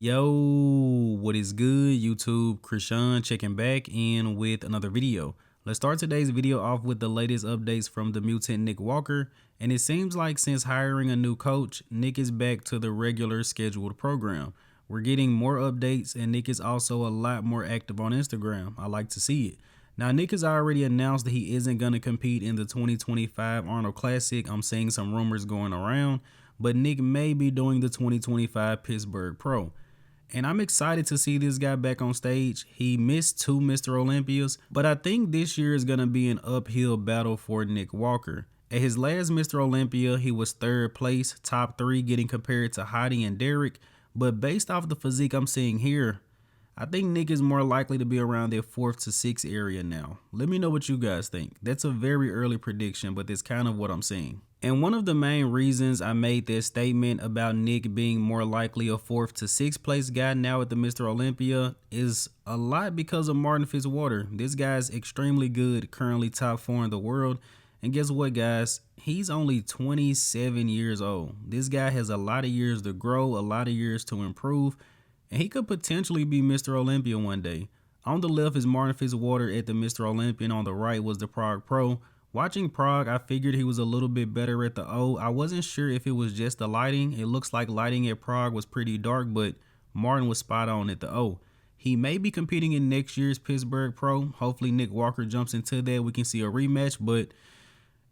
Yo, what is good, YouTube? Krishan checking back in with another video. Let's start today's video off with the latest updates from the mutant Nick Walker, and it seems like since hiring a new coach, Nick is back to the regular scheduled program. We're getting more updates, and Nick is also a lot more active on Instagram. I like to see it. Now, Nick has already announced that he isn't going to compete in the 2025 Arnold Classic. I'm seeing some rumors going around, but Nick may be doing the 2025 Pittsburgh Pro. And I'm excited to see this guy back on stage. He missed 2 Mr. Olympias, but I think this year is going to be an uphill battle for Nick Walker. At his last Mr. Olympia, he was 3rd place, top 3, getting compared to Hottie and Derek. But based off the physique I'm seeing here, I think Nick is more likely to be around their 4th to 6th area now. Let me know what you guys think. That's a very early prediction, but that's kind of what I'm seeing. And one of the main reasons I made this statement about Nick being more likely a 4th to 6th place guy now at the Mr. Olympia is a lot because of Martin Fitzwater. This guy's extremely good, currently top 4 in the world. And guess what, guys? He's only 27 years old. This guy has a lot of years to grow, a lot of years to improve, and he could potentially be Mr. Olympia one day. On the left is Martin Fitzwater at the Mr. Olympia, and on the right was the Prague Pro. Watching Prague, I figured he was a little bit better at the O. I wasn't sure if it was just the lighting. It looks like lighting at Prague was pretty dark, but Martin was spot on at the O. He may be competing in next year's Pittsburgh Pro. Hopefully Nick Walker jumps into that. We can see a rematch, but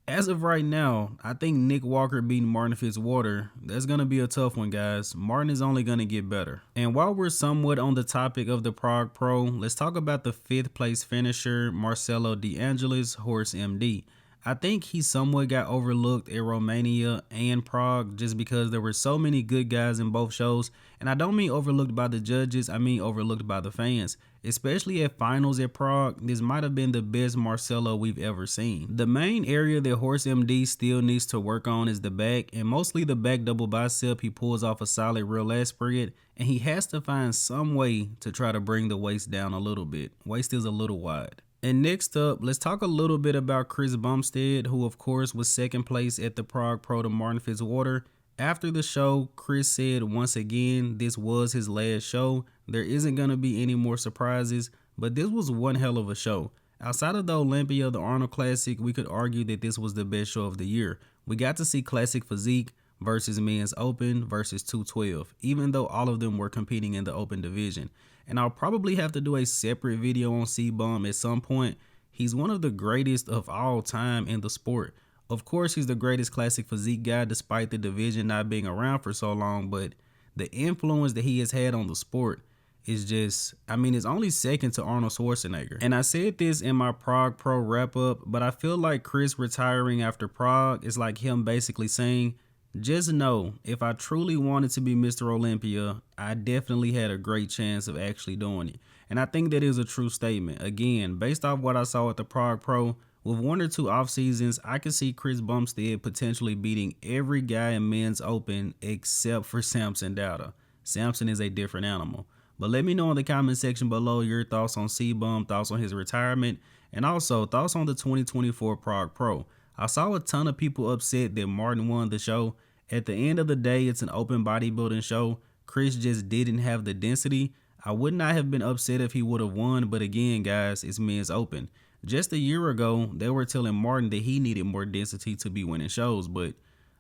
as of right now, I think Nick Walker beating Martin Fitzwater, that's going to be a tough one, guys. Martin is only going to get better. And while we're somewhat on the topic of the Prague Pro, let's talk about the 5th place finisher, Marcelo De Angelis, Horse MD. I think he somewhat got overlooked at Romania and Prague just because there were so many good guys in both shows. And I don't mean overlooked by the judges, I mean overlooked by the fans. Especially at finals at Prague, this might have been the best Marcelo we've ever seen. The main area that Horse MD still needs to work on is the back, and mostly the back double bicep. He pulls off a solid real lat spread, and he has to find some way to try to bring the waist down a little bit. Waist is a little wide. And next up, let's talk a little bit about Chris Bumstead, who of course was 2nd place at the Prague Pro to Martin Fitzwater. After the show, Chris said once again this was his last show. There isn't going to be any more surprises, but this was one hell of a show. Outside of the Olympia, the Arnold Classic, we could argue that this was the best show of the year. We got to see classic physique versus men's open versus 212, even though all of them were competing in the open division. And I'll probably have to do a separate video on C-Bum at some point. He's one of the greatest of all time in the sport. Of course, he's the greatest classic physique guy despite the division not being around for so long, but the influence that he has had on the sport is just, I mean, it's only 2nd to Arnold Schwarzenegger. And I said this in my Prague Pro wrap-up, but I feel like Chris retiring after Prague is like him basically saying, just know, if I truly wanted to be Mr. Olympia, I definitely had a great chance of actually doing it. And I think that is a true statement. Again, based off what I saw at the Prague Pro, with 1 or 2 off seasons, I could see Chris Bumstead potentially beating every guy in men's open except for Samson Dowda. Samson is a different animal. But let me know in the comment section below your thoughts on C-Bum, thoughts on his retirement, and also thoughts on the 2024 Prague Pro. I saw a ton of people upset that Martin won the show. At the end of the day, it's an open bodybuilding show. Chris just didn't have the density. I would not have been upset if he would have won, but again, guys, it's men's open. Just a year ago, they were telling Martin that he needed more density to be winning shows, but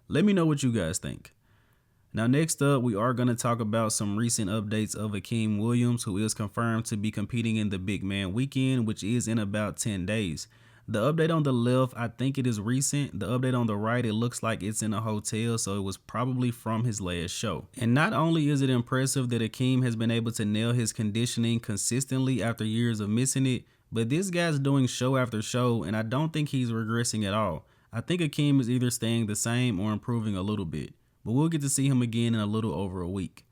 let me know what you guys think. Now, next up, we are going to talk about some recent updates of Akim Williams, who is confirmed to be competing in the Big Man Weekend, which is in about 10 days. The update on the left, I think it is recent. The update on the right, it looks like it's in a hotel, so it was probably from his last show. And not only is it impressive that Akim has been able to nail his conditioning consistently after years of missing it, but this guy's doing show after show, and I don't think he's regressing at all. I think Akim is either staying the same or improving a little bit, but we'll get to see him again in a little over a week.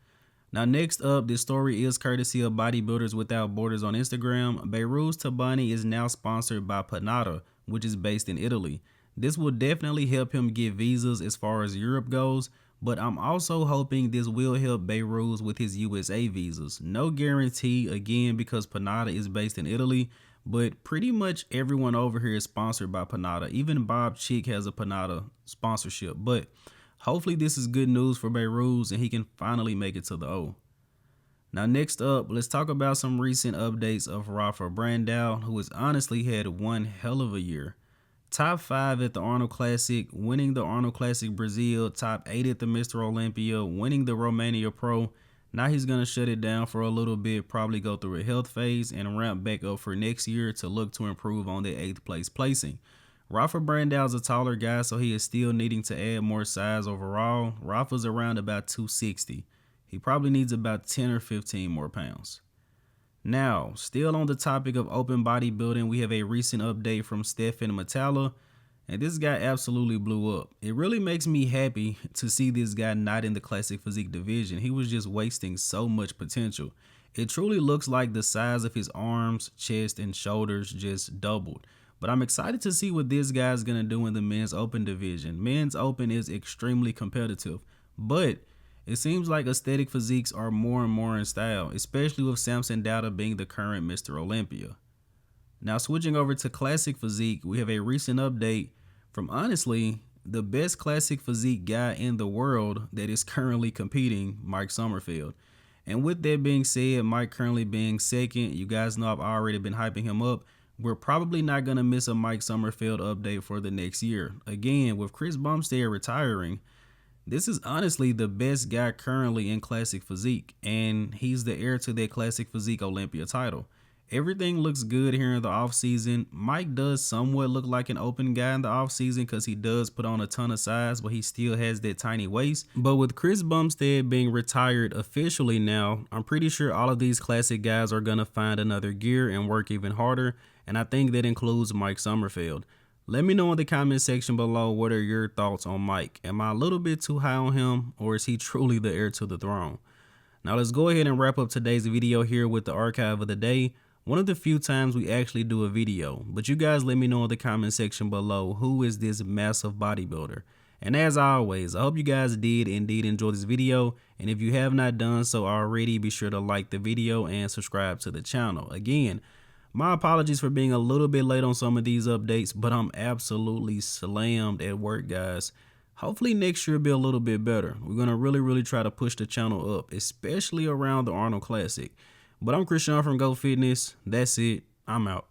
Now, next up, this story is courtesy of Bodybuilders Without Borders on Instagram. Behrooz Tabani is now sponsored by Panada, which is based in Italy. This will definitely help him get visas as far as Europe goes, but I'm also hoping this will help Behrooz with his USA visas. No guarantee, again, because Panada is based in Italy, but pretty much everyone over here is sponsored by Panada. Even Bob Chick has a Panada sponsorship, but hopefully this is good news for Behrooz and he can finally make it to the O. Now next up, let's talk about some recent updates of Rafael Brandao, who has honestly had one hell of a year. Top 5 at the Arnold Classic, winning the Arnold Classic Brazil, top 8 at the Mr. Olympia, winning the Romania Pro. Now he's going to shut it down for a little bit, probably go through a health phase and ramp back up for next year to look to improve on the 8th place placing. Rafael Brandao is a taller guy, so he is still needing to add more size overall. Rafa's around about 260. He probably needs about 10 or 15 more pounds. Now, still on the topic of open bodybuilding, we have a recent update from Stephane Matala, and this guy absolutely blew up. It really makes me happy to see this guy not in the classic physique division. He was just wasting so much potential. It truly looks like the size of his arms, chest, and shoulders just doubled. But I'm excited to see what this guy's going to do in the men's open division. Men's open is extremely competitive, but it seems like aesthetic physiques are more and more in style, especially with Samson Dauda being the current Mr. Olympia. Now switching over to classic physique, we have a recent update from honestly the best classic physique guy in the world that is currently competing, Mike Sommerfeld. And with that being said, Mike currently being second, you guys know I've already been hyping him up. We're probably not going to miss a Mike Sommerfeld update for the next year. Again, with Chris Bumstead retiring, this is honestly the best guy currently in classic physique, and he's the heir to that classic physique Olympia title. Everything looks good here in the offseason. Mike does somewhat look like an open guy in the offseason because he does put on a ton of size, but he still has that tiny waist. But with Chris Bumstead being retired officially now, I'm pretty sure all of these classic guys are going to find another gear and work even harder, and I think that includes Mike Sommerfeld. Let me know in the comment section below what are your thoughts on Mike. Am I a little bit too high on him, or is he truly the heir to the throne? Now let's go ahead and wrap up today's video here with the archive of the day. One of the few times we actually do a video, but you guys let me know in the comment section below who is this massive bodybuilder. And as always, I hope you guys did indeed enjoy this video, and if you have not done so already, be sure to like the video and subscribe to the channel. Again, my apologies for being a little bit late on some of these updates, but I'm absolutely slammed at work, guys. Hopefully next year will be a little bit better. We're going to really try to push the channel up, especially around the Arnold Classic. But I'm Christian from Go Fitness. That's it. I'm out.